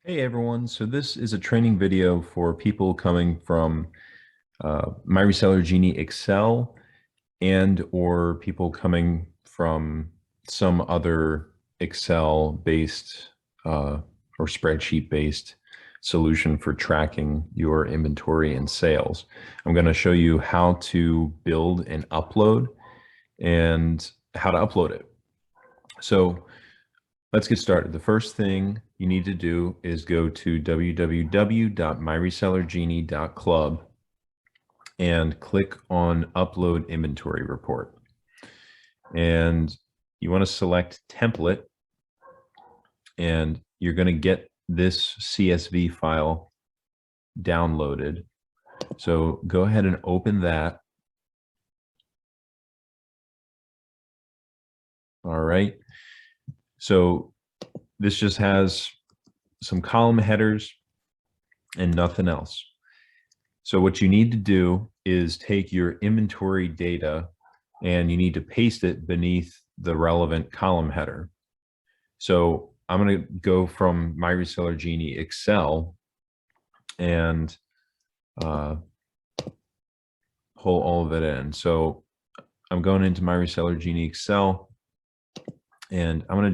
Hey everyone, so this is a training video for people coming from My Reseller Genie Excel and or people coming from some other Excel-based or spreadsheet-based solution for tracking your inventory and sales. I'm going to show you how to build and upload and how to upload it. So let's get started. The first thing you need to do is go to www.myresellergenie.club and click on Upload Inventory Report. And you want to select Template, and you're going to get this CSV file downloaded. So go ahead and open that. All right. So this just has some column headers and nothing else. So what you need to do is take your inventory data and you need to paste it beneath the relevant column header. So I'm going to go from My Reseller Genie Excel and pull all of it in. So I'm going into My Reseller Genie Excel and I'm going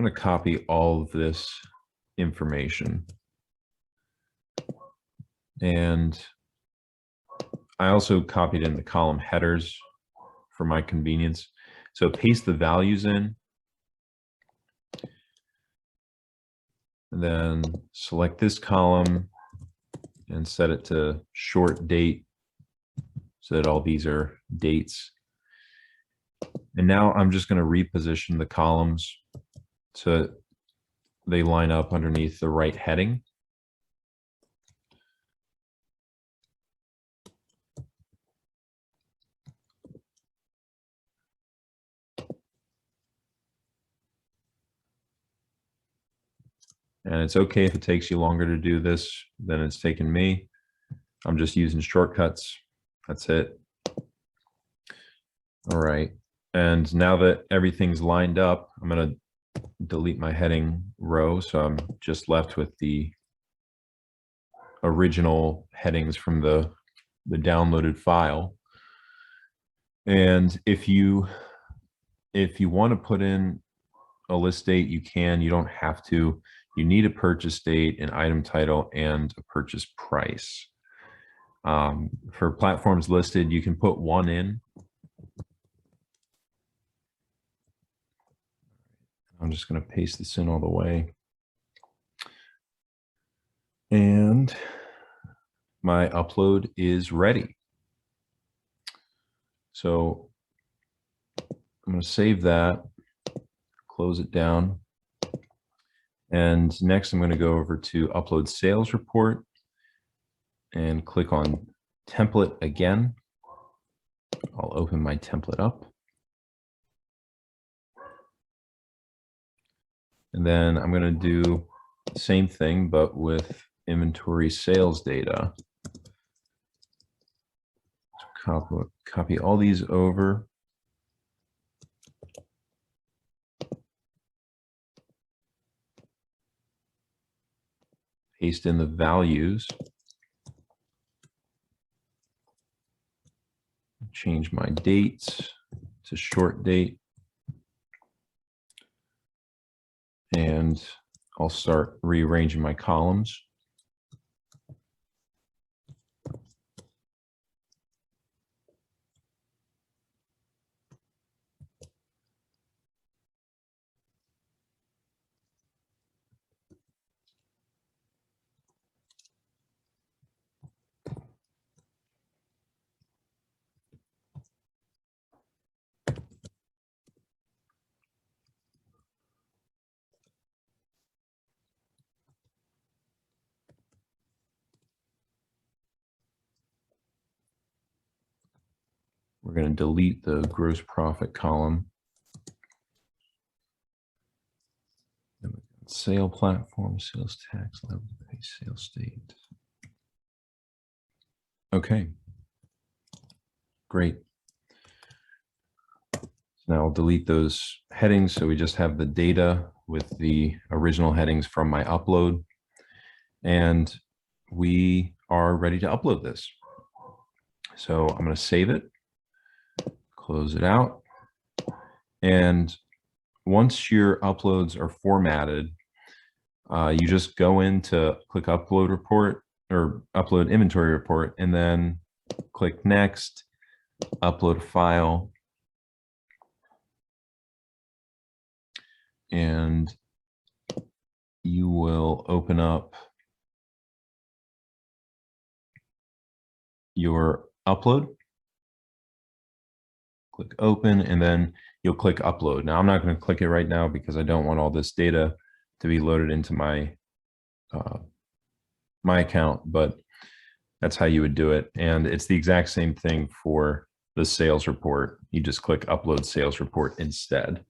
to copy all of this information. And I also copied in the column headers for my convenience. So paste the values in, and then select this column and set it to short date so that all these are dates. And now I'm just going to reposition the columns so they line up underneath the right heading. And it's okay if it takes you longer to do this than it's taken me. I'm just using shortcuts. That's it. All right. And now that everything's lined up, I'm going to delete my heading row. So I'm just left with the original headings from the downloaded file. And if you want to put in a list date, you can. You don't have to. You need a purchase date, an item title, and a purchase price. For platforms listed, you can put one in. I'm just going to paste this in all the way. And my upload is ready. So I'm going to save that, close it down. And next I'm going to go over to Upload Sales Report and click on Template again. I'll open my template up. And then I'm going to do the same thing, but with inventory sales data. So copy all these over. Paste in the values. Change my dates to short date. And I'll start rearranging my columns. We're going to delete the gross profit column. Sale platform, sales tax, level pay, sales state. Okay, great. So now I'll delete those headings. So we just have the data with the original headings from my upload. And we are ready to upload this. So I'm going to save it, close it out. And once your uploads are formatted, you just go in to click upload report or upload inventory report, and then click next, upload file. And you will open up your upload, click open, and then you'll click upload. Now I'm not going to click it right now because I don't want all this data to be loaded into my my account, but that's how you would do it. And it's the exact same thing for the sales report. You just click upload sales report instead.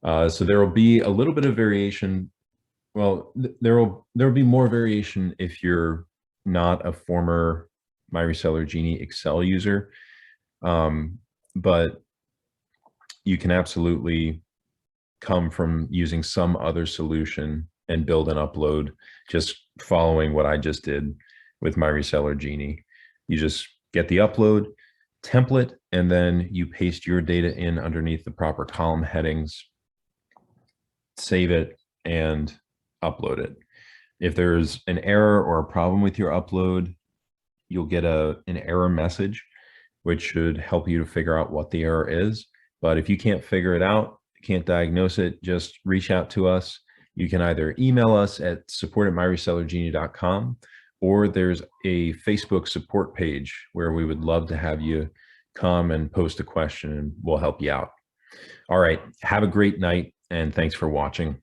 So there will be a little bit of variation. Well, there will be more variation if you're not a former My Reseller Genie Excel user, but you can absolutely come from using some other solution and build and upload just following what I just did with My Reseller Genie. You just get the upload template, and then you paste your data in underneath the proper column headings, save it, and upload it. If there's an error or a problem with your upload, you'll get an error message, which should help you to figure out what the error is. But if you can't figure it out, can't diagnose it, just reach out to us. You can either email us at support@myresellergenie.com, or there's a Facebook support page where we would love to have you come and post a question and we'll help you out. All right, have a great night and thanks for watching.